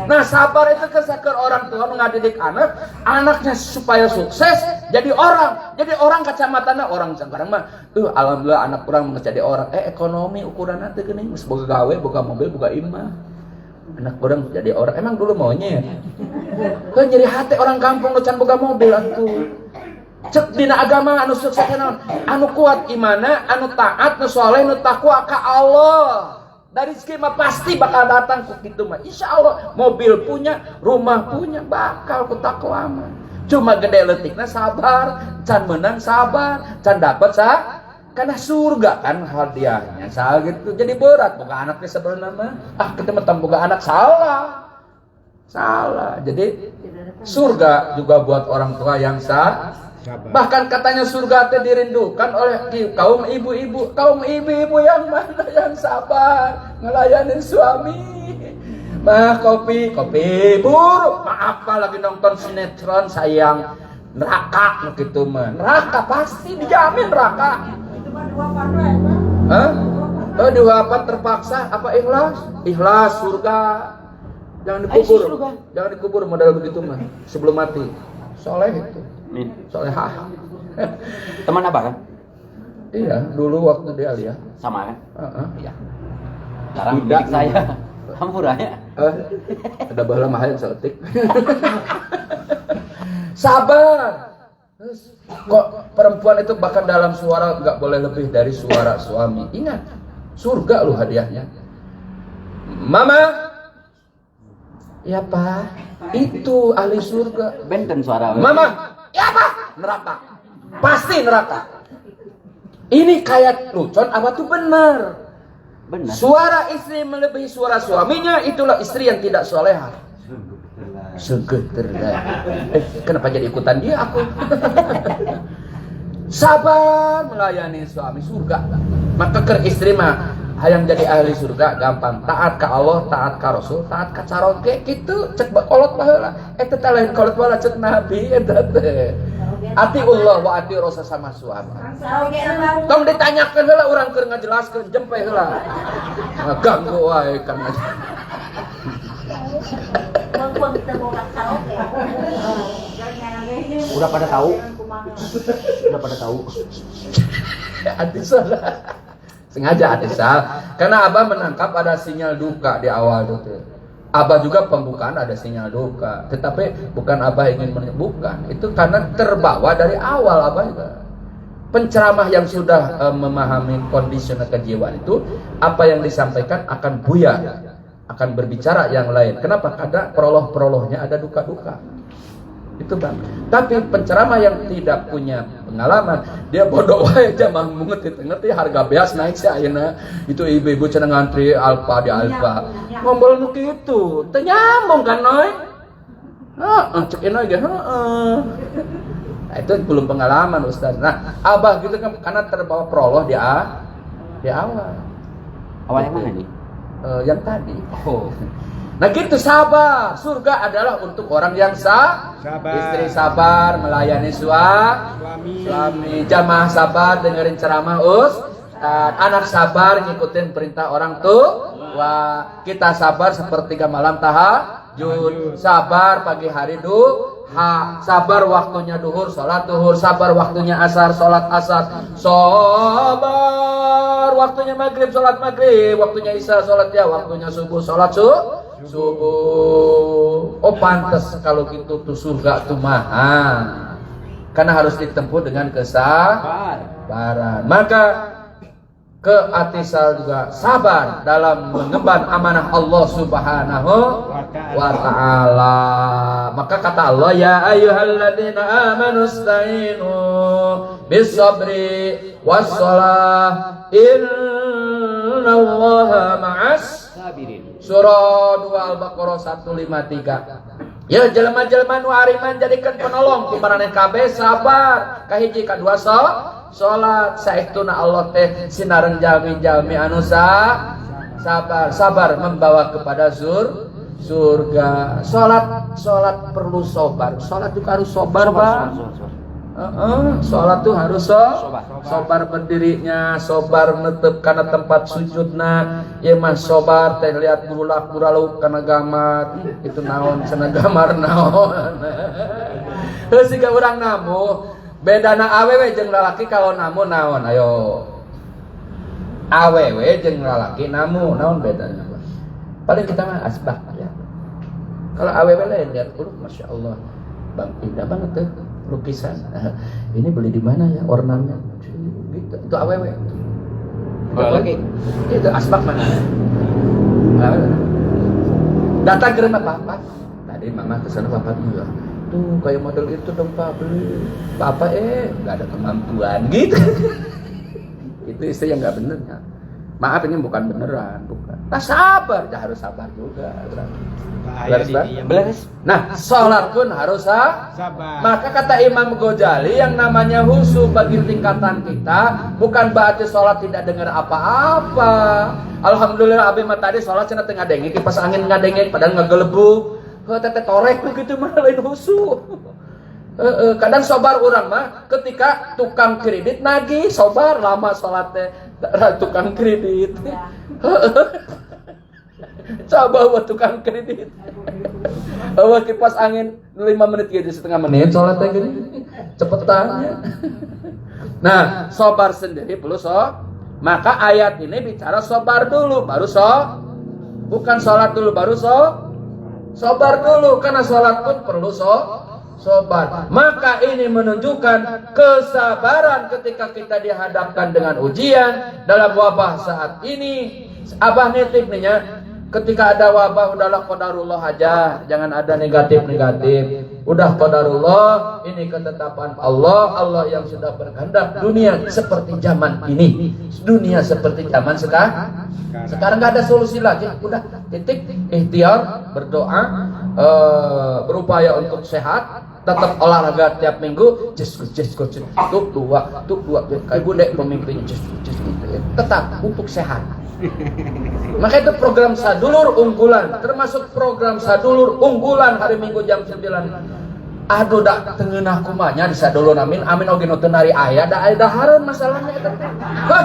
Nah sabar itu kesaker orang tua ngadidik anaknya supaya sukses jadi orang kacamatana orang sekarang mah alhamdulillah anak kurang menjadi orang ekonomi ukuranna teu geuning geus boga gawe boga mobil boga imah. Anak orang jadi orang emang dulu maunya kan jadi hati orang kampung nu can boga mobil atuh cek dina agama anu sukses naon anu kuat imana anu taat nu saleh nu takwa ka Allah dari rezeki mah pasti bakal datang ku kitu mah insyaallah mobil punya rumah punya bakal ku takwa mah cuma gede leutikna sabar can menang sabar can dapat karena surga kan hadiahnya salah gitu jadi berat boga anaknya sebenarnya mah kita mah boga anak salah jadi surga juga buat orang tua yang bahkan katanya surga teh dirindukan oleh kaum ibu-ibu yang mana yang sabar ngelayanin suami mah kopi buruk maaf lagi nonton sinetron sayang neraka gitu mah neraka pasti dijamin neraka. Diwapan terpaksa apa ikhlas? Ikhlas surga. Jangan dikubur. surga. Jangan dikubur modal begitu mah sebelum mati. Soleh itu. Min. Solehah. Teman apa kan? Iya, dulu waktu dia lihat. Sama kan? Iya. Sekarang Tidak, didik saya. Hampuranya. Ada bahala mahal yang seletik. Sabar. Kok perempuan itu bahkan dalam suara nggak boleh lebih dari suara suami. Ingat, surga lu hadiahnya. Mama. Ya Pak, itu ahli surga. Benten suara. Mama, ya apa? Neraka. Pasti neraka. Ini kayak lucon apa tuh benar? Benar. Suara istri melebihi suara suaminya, itulah istri yang tidak solehah. Segeterlah. Kenapa jadi ikutan dia aku? Sabar melayani suami surga. Maka ke istri mah hayang jadi ahli surga gampang. Taat ka Allah, taat ka Rasul, taat ka caroge gitu. Cek kolot baheula. Eta teh lain kolot baheula cek Nabi eta teh. Atiullah wa ati Rasul sama suami. Tong ditanyakeun heula urang keur ngajelaskeun jempe heula. Ganggu wae kan. Udah pada tahu. Udah pada tahu. Atisal. Sengaja atisal. Karena Abah menangkap ada sinyal duka di awal itu. Abah juga pembukaan ada sinyal duka. Tetapi bukan Abah ingin menyembuhkan. Itu karena terbawa dari awal Abah juga. Penceramah yang sudah memahami kondisional kejiwaan itu, apa yang disampaikan akan buyar, akan berbicara yang lain. Kenapa? Karena prolog-prolognya ada duka-duka. Itu Bang. Tapi penceramah yang tidak punya pengalaman, dia bodoh wae jamah mungut itu ngerti harga beas naik sih ayeuna. Itu ibu-ibu cenah ngantri Alfa di Alfa. Ngobrol nu kitu, teu nyambung kan noy. Heeh, cek enoy ge heeh. Nah, itu belum pengalaman Ustaz. Nah, Abah gitu kan karena terbawa prolog di awal. Awal yang mana nih? Yang tadi. Oh. Nah gitu sabar. Surga adalah untuk orang yang Sabar. Istri sabar melayani suami. Jamaah sabar dengerin ceramah anak sabar ngikutin perintah orang tua. Kita sabar sepertiga malam tahajud. Sabar pagi hari sabar waktunya duhur, sholat duhur. Sabar waktunya asar, sholat asar. Sabar waktunya maghrib, sholat maghrib. Waktunya isya, sholat ya. Waktunya subuh, sholat subuh. Oh pantas kalau gitu tuh surga tuh mahal. Karena harus ditempuh dengan kesabaran. Maka ke Atisal juga sabar dalam mengemban amanah Allah Subhanahu wa ta'ala. Maka kata Allah, ya ayyuhalladzina amanu ista'inu bis-sabri was-shalah innallaha ma'as Sabirin. Surah 2 Al-Baqarah 153. Ya jelema-jelema nu ariman jadikan penolong ku maraneh kabeh sabar. Kahiji kadua salat saestuna Allah teh sinareng jalmi-jalmi anu sabar membawa kepada surga. Salat perlu sabar. Salat juga harus sabar, Bang. Salat tuh harus sabar berdirinya, sabar netep kana tempat sujudna. Ieu mah sabar teh lihat gurulak-guralu kana gamar. Itu naon cenah gamar naon. Heuh siga urang namu bedana awewe jeung lalaki kalau namu naon ayo. Awewe jeung lalaki namu naon bedanya? Paling kita mah asbak ya. Kalau awewe lain lihat Masya Allah. Bang indah banget tuh lukisan. Ini beli di mana ya ornamennya? Gitu. Itu awewe. Lagi. Itu asbak mana? Datang ke rumah papa. Tadi mama kesana papa juga. Tuh kayak model itu dong Pak beli. Papa nggak ada kemampuan gitu. Itu istri yang nggak bener ya. Maaf ini bukan beneran, bukan. Nah sabar, ya harus sabar juga. Beres, beres. Nah, sholat pun harus sabar. Maka kata Imam Ghazali yang namanya husu bagi tingkatan kita bukan berarti sholat tidak dengar apa-apa. Alhamdulillah abi mah tadi sholat cenah teu ngadengek pas angin ngadengek padahal ngagelebuk. Heuh teteh torek begitu mah lain husu. Kadang sobar orang mah ketika tukang kredit nagih sobar lama sholatnya tukang kredit. Coba buat tukang kredit. Bawa kipas angin 5 menit gitu, setengah menit sholatnya gini cepetan. Nah, sobar sendiri perlu maka ayat ini bicara sobar dulu baru bukan sholat dulu baru sobar dulu, karena sholat pun perlu sobar. Maka ini menunjukkan kesabaran ketika kita dihadapkan dengan ujian dalam wabah saat ini. Abah nitip nih ya, ketika ada wabah udahlah qadarullah aja, jangan ada negatif-negatif. Udah qadarullah, ini ketetapan Allah, Allah yang sudah berkehendak. Dunia seperti zaman ini, dunia seperti zaman sekarang nggak ada solusi lagi. Udah titik, ikhtiar, berdoa, berupaya untuk sehat, tetap olahraga tiap minggu, tuh dua, kayak bude pemimpin, tetap untuk sehat. Maka itu program Sadulur unggulan, termasuk program Sadulur unggulan hari Minggu jam 9. Aduh dak tengenah kumanya di Sadulur amin oge nu teu nari aya da dahareun masalahnya eta.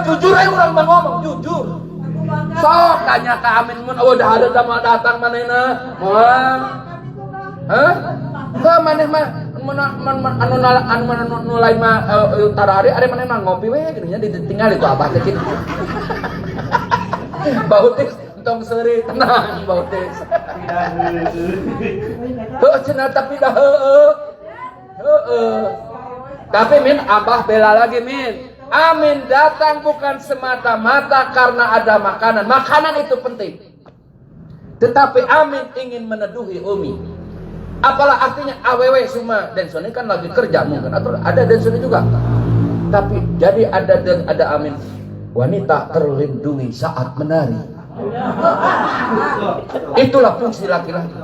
Jujur aja urang mah ngomong jujur. Sok tanya ka amin mun dahareun da mah datang manehna. Moal. Hah? Heuh maneh mah anu lain mah utara hari manehna ngopi we geuning nya ditinggal itu abah teh kitu. Bautis entong seuri tenang bautis. Cenah tapi dah Tapi min abah bela lagi min. Amin datang bukan semata-mata karena ada makanan. Makanan itu penting. Tetapi amin ingin meneduhi Umi. Apalah artinya awewe semua Densoni kan lagi kerja mungkin atau ada Densoni juga. Tapi jadi ada amin. Wanita terlindungi saat menari. Itulah fungsi laki-laki.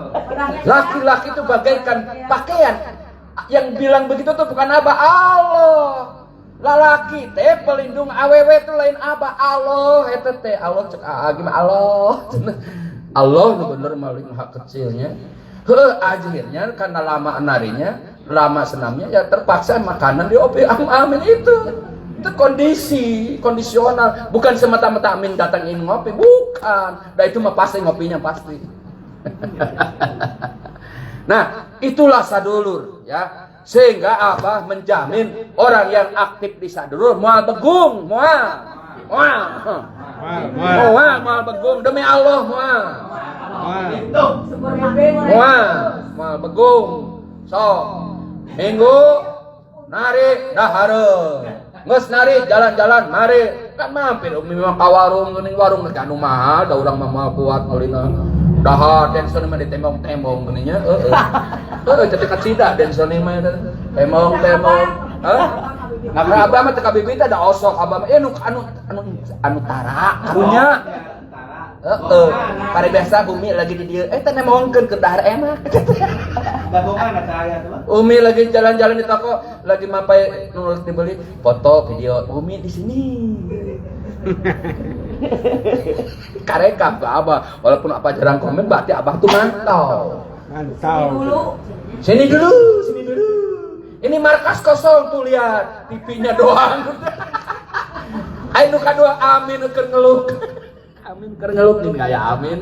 Laki-laki itu bagaikan pakaian. Yang bilang begitu tuh bukan abah Allah. Lalaki teh pelindung awewe itu lain abah Allah. Eta teh Allah cek gimana Allah. Allah bener maling hak kecilnya. Akhirnya karena lama narinya, lama senamnya ya terpaksa makanan diopi amin itu. Itu kondisional, bukan semata-mata amin datang ingin ngopi, bukan. Nah itu mah pasti ngopinya pasti. Nah itulah Sadulur ya, sehingga apa menjamin orang yang aktif di Sadulur mual begung, mual begung demi Allah mual begung. So minggu nari dahareun. Nges nari jalan-jalan mari kan mampir Umi mah ka warung geuning warung teh anu mahal da urang mah kuat ngeulina dahar Densoni mah ditembong-tembong geuning nya teh kacida Densoni mah tembong nah abah mah teh ka bibita da osok abah mah anu tara punya pada biasa Umi lagi di dieu teh nemongkeun ke dahar enak. Gabungan ada aya tuh. Umi lagi jalan-jalan di toko, lagi mapai nulis dibeli foto, video Umi di sini. Karekap ke abah, walaupun apa jarang komen berarti abah tuh mantau. Sini dulu. Ini markas kosong tuh lihat, TV-nya doang. Ayo nu kadua amin keur ngeluk. Amin keur ngeluk ini kayak amin.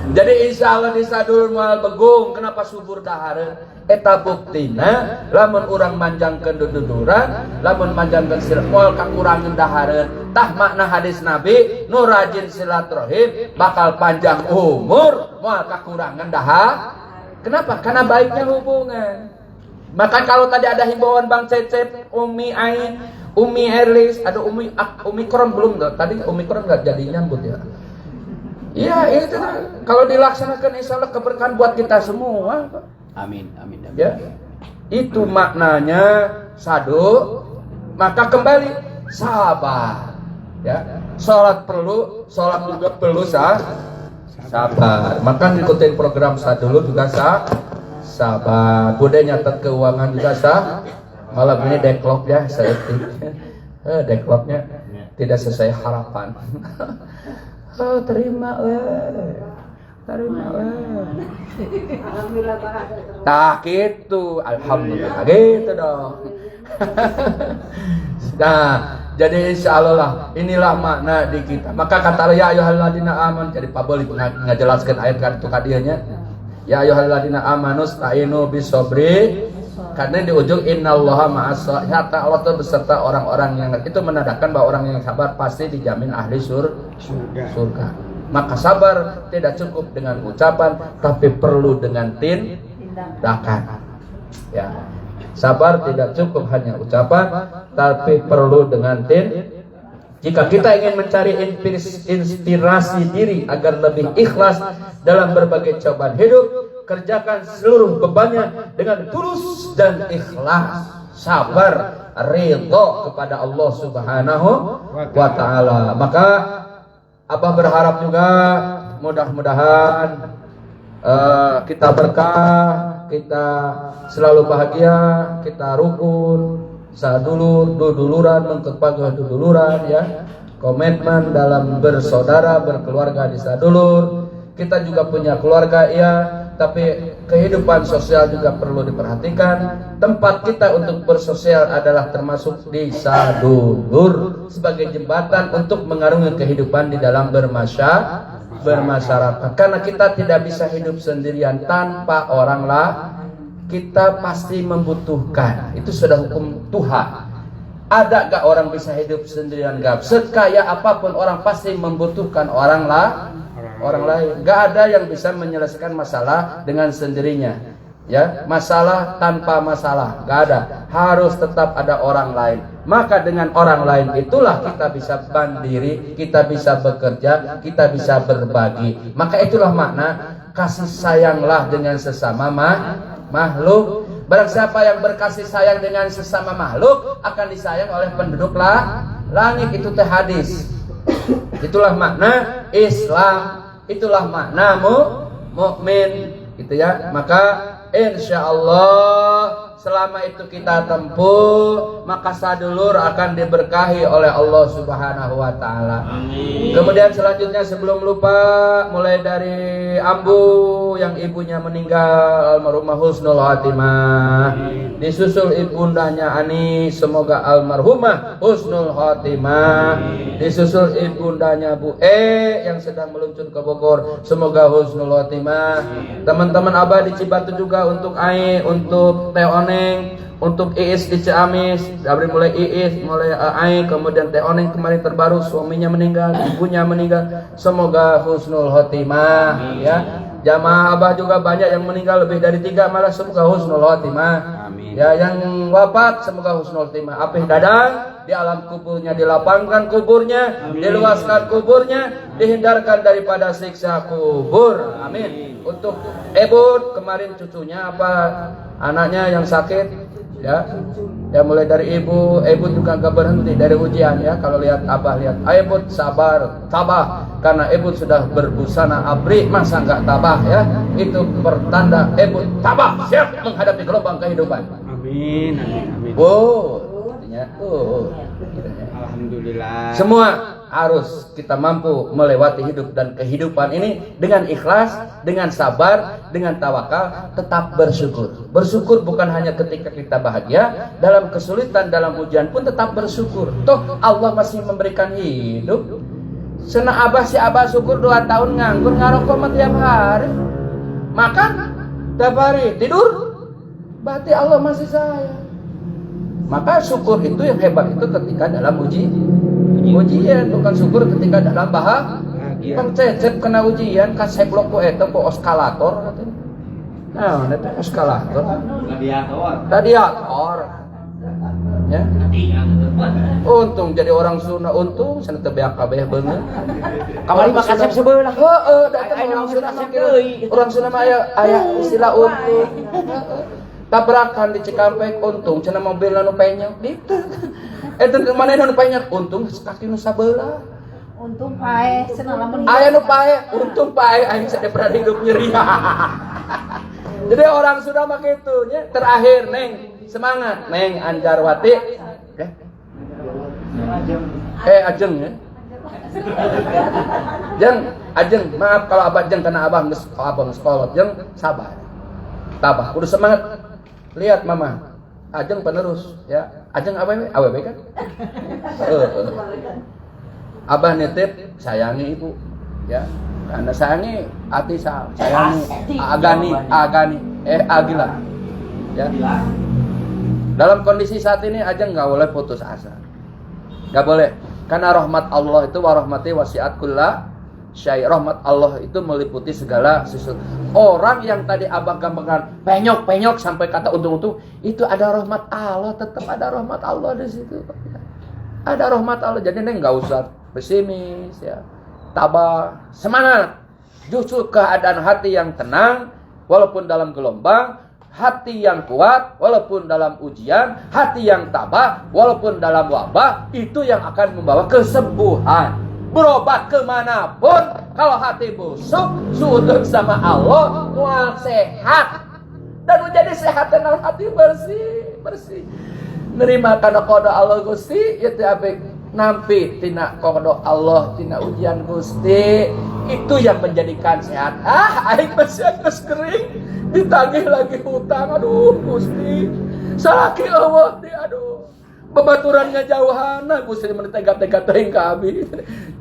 Jadi insya Allah di Sadulur moal begung. Kenapa subur dahareun? Eta buktina lamun urang manjangkeun dududuran, lamun manjangkeun silat moal kakurangan dahareun. Tah makna hadis Nabi nu rajin silaturahim bakal panjang umur moal kakurangan dahar. Kenapa? Karena baiknya hubungan. Maka kalau tadi ada himbauan Bang Cecep, Umi Ain, Umi Erlis, ada Omikron belum enggak? Tadi Omikron enggak jadi nyambut ya. Iya itu kalau dilaksanakan insya Allah keberkahan buat kita semua. Amin. Ya, itu maknanya sadu. Maka kembali sabar. Ya, sholat juga perlu sabar. Maka ngikutin program Sadulur juga sabar. Budaya nyatet keuangan juga malam ini deklok ya seetik. Dekloknya tidak sesuai harapan. Terima Tarima nah gitu, alhamdulillah gitu dong. Nah, jadi insya Allah lah, inilah makna di kita. Maka kata ya ayyuhalladzina amanu, jadi Pak Boli ngajelaskan ayat kan itu kadianya. Ya ayyuhalladzina amanu sta'inu bisobri. Karena di ujung innallaha ma'as-sabirin. Allah itu beserta orang-orang yang itu menandakan bahwa orang yang sabar pasti dijamin ahli surga. Maka sabar tidak cukup dengan ucapan, tapi perlu dengan tindakan. Ya. Sabar tidak cukup hanya ucapan, tapi perlu dengan jika kita ingin mencari inspirasi diri agar lebih ikhlas dalam berbagai cobaan hidup, kerjakan seluruh bebannya dengan tulus dan ikhlas. Sabar, ridho kepada Allah Subhanahu wa ta'ala. Maka Abah berharap juga mudah-mudahan kita berkah, kita selalu bahagia, kita rukun, duluran, mengkepagah duluran ya. Komitmen dalam bersaudara, berkeluarga di sadulur. Kita juga punya keluarga ya, tapi kehidupan sosial juga perlu diperhatikan. Tempat kita untuk bersosial adalah termasuk di sadulur sebagai jembatan untuk mengarungi kehidupan di dalam bermasyarakat. Karena kita tidak bisa hidup sendirian tanpa orang lain. Kita pasti membutuhkan. Itu sudah hukum Tuhan. Ada gak orang bisa hidup sendirian? Gak. Sekaya apapun orang pasti membutuhkan orang lain. Gak ada yang bisa menyelesaikan masalah dengan sendirinya. Ya, masalah tanpa masalah gak ada. Harus tetap ada orang lain. Maka dengan orang lain itulah kita bisa mandiri, kita bisa bekerja, kita bisa berbagi. Maka itulah makna kasih sayanglah dengan sesama makhluk. Barang siapa yang berkasih sayang dengan sesama makhluk akan disayang oleh penduduk langit. Itu teh hadis. Itulah makna Islam. Itulah makna mukmin, gitu ya. Maka insya Allah selama itu kita tempuh, maka sadulur akan diberkahi oleh Allah Subhanahu wa ta'ala. Kemudian selanjutnya sebelum lupa, mulai dari Ambu yang ibunya meninggal, almarhumah husnul khotimah. Disusul ibundanya Ani, semoga almarhumah husnul khotimah. Disusul ibundanya Bu yang sedang meluncur ke Bogor, semoga husnul khotimah. Teman-teman Abah di Cibatu juga untuk Ai, untuk Teh Oneng, untuk Iis di Ciamis, dari mulai Iis, mulai Ai, kemudian Teh Oneng kemarin terbaru suaminya meninggal, ibunya meninggal, semoga husnul khotimah ya. Jamaah Abah juga banyak yang meninggal, lebih dari 3 malah, semoga husnul khotimah. Amin. Ya, yang wafat semoga husnul khotimah. Apih dadang di alam kuburnya dilapangkan kuburnya, diluaskan kuburnya, dihindarkan daripada siksa kubur. Amin. Untuk Ebut kemarin cucunya anaknya yang sakit ya. Ya mulai dari Ebut juga gak berhenti dari ujian ya. Kalau lihat Abah lihat Ebut sabar, tabah, karena Ebut sudah berbusana abri, masa gak tabah ya. Itu pertanda Ebut tabah, siap menghadapi gelombang kehidupan. Amin. Alhamdulillah. Semua harus kita mampu melewati hidup dan kehidupan ini dengan ikhlas, dengan sabar, dengan tawakal, tetap bersyukur. Bersyukur bukan hanya ketika kita bahagia, dalam kesulitan, dalam ujian pun tetap bersyukur. Toh Allah masih memberikan hidup. Sena si Abah syukur 2 tahun nganggur, ngarokok tiap hari, makan tiap hari, tidur, berarti Allah masih sayang. Maka syukur itu yang hebat itu ketika dalam ujian, bukan syukur ketika dalam bahagia. Bang Cecep kena ujian, kaseblok ku eta ku eskalator katanya. Nah, itu eskalator. Radiator. Ya. Untung jadi orang Sunda, untung sana teu beak kabeh beungeut. Kamari mah kasep sebelah. Heeh, datang orang Sunda mah orang Sunda mah aya istilah untung. Tabrakan di Cikampek, untung cenah mobil nu penyok ditu. Eta kemana nu penyok, untung kaki nu sabelah. Untung pae cenah lamun aya nu pae, untung pae aing sadaya pernah hidup nyeri. Jadi orang sudah mah kitu nya. Terakhir Neng, semangat Neng Anjarwati. Ajeng ya. Jeng, ajeng, maaf kalau abah jeng karena abah geus kolot, jeng sabar. Tabah, kudu semangat. Lihat mama, ajeng penerus ya. Ajeng awewe kan? Abah nitip sayangi ibu ya. Karena sayangi hati sayangi agila ya. Dalam kondisi saat ini ajeng nggak boleh putus asa. Nggak boleh. Karena rahmat Allah itu warahmati wasiat kulla syai. Rahmat Allah itu meliputi segala sesuatu. Orang yang tadi abang gampangkan penyok sampai kata untung-untung, itu ada rahmat Allah, tetap ada rahmat Allah di situ. Ada rahmat Allah. Jadi neng nggak usah pesimis ya. Tabah, semangat. Justru keadaan hati yang tenang walaupun dalam gelombang, hati yang kuat walaupun dalam ujian, hati yang tabah walaupun dalam wabah, itu yang akan membawa kesembuhan. Berobat kemanapun, kalau hati busuk, sudut sama Allah, mual sehat. Dan menjadi sehat tenang hati bersih. Nerima karena kodo Allah Gusti, itu abek nampi tina kodo Allah, tina ujian Gusti. Itu yang menjadikan sehat. Aing masih geus kering, ditagih lagi hutang. Aduh Gusti, salaki Allah di aduh. Babaturannya jauhana Gusti mun tega-tega teuing ka abi.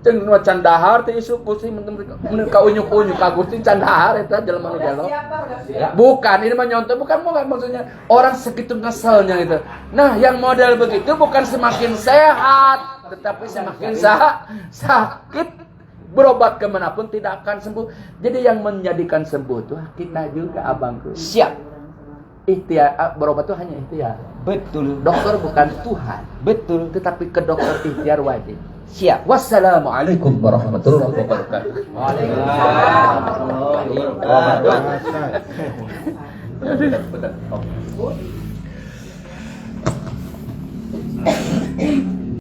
Jeung nu can dahar teh isu Gusti mun ka unyuk-unyuk ka Gusti can dahar eta jelema nu gelo. Bukan, ini mah nyontoh, bukan maksudnya orang segitu ngeselnya itu. Nah, yang model begitu bukan semakin sehat, tetapi semakin sakit. Berobat kemanapun tidak akan sembuh. Jadi yang menjadikan sembuh itu kita juga abangku. Siap. Ikhtiar, berobat itu hanya ikhtiar. Betul. Dokter bukan Tuhan. Betul. Tetapi ke dokter ikhtiar wajib. Siap. Wassalamualaikum warahmatullahi wabarakatuh. Bahasa.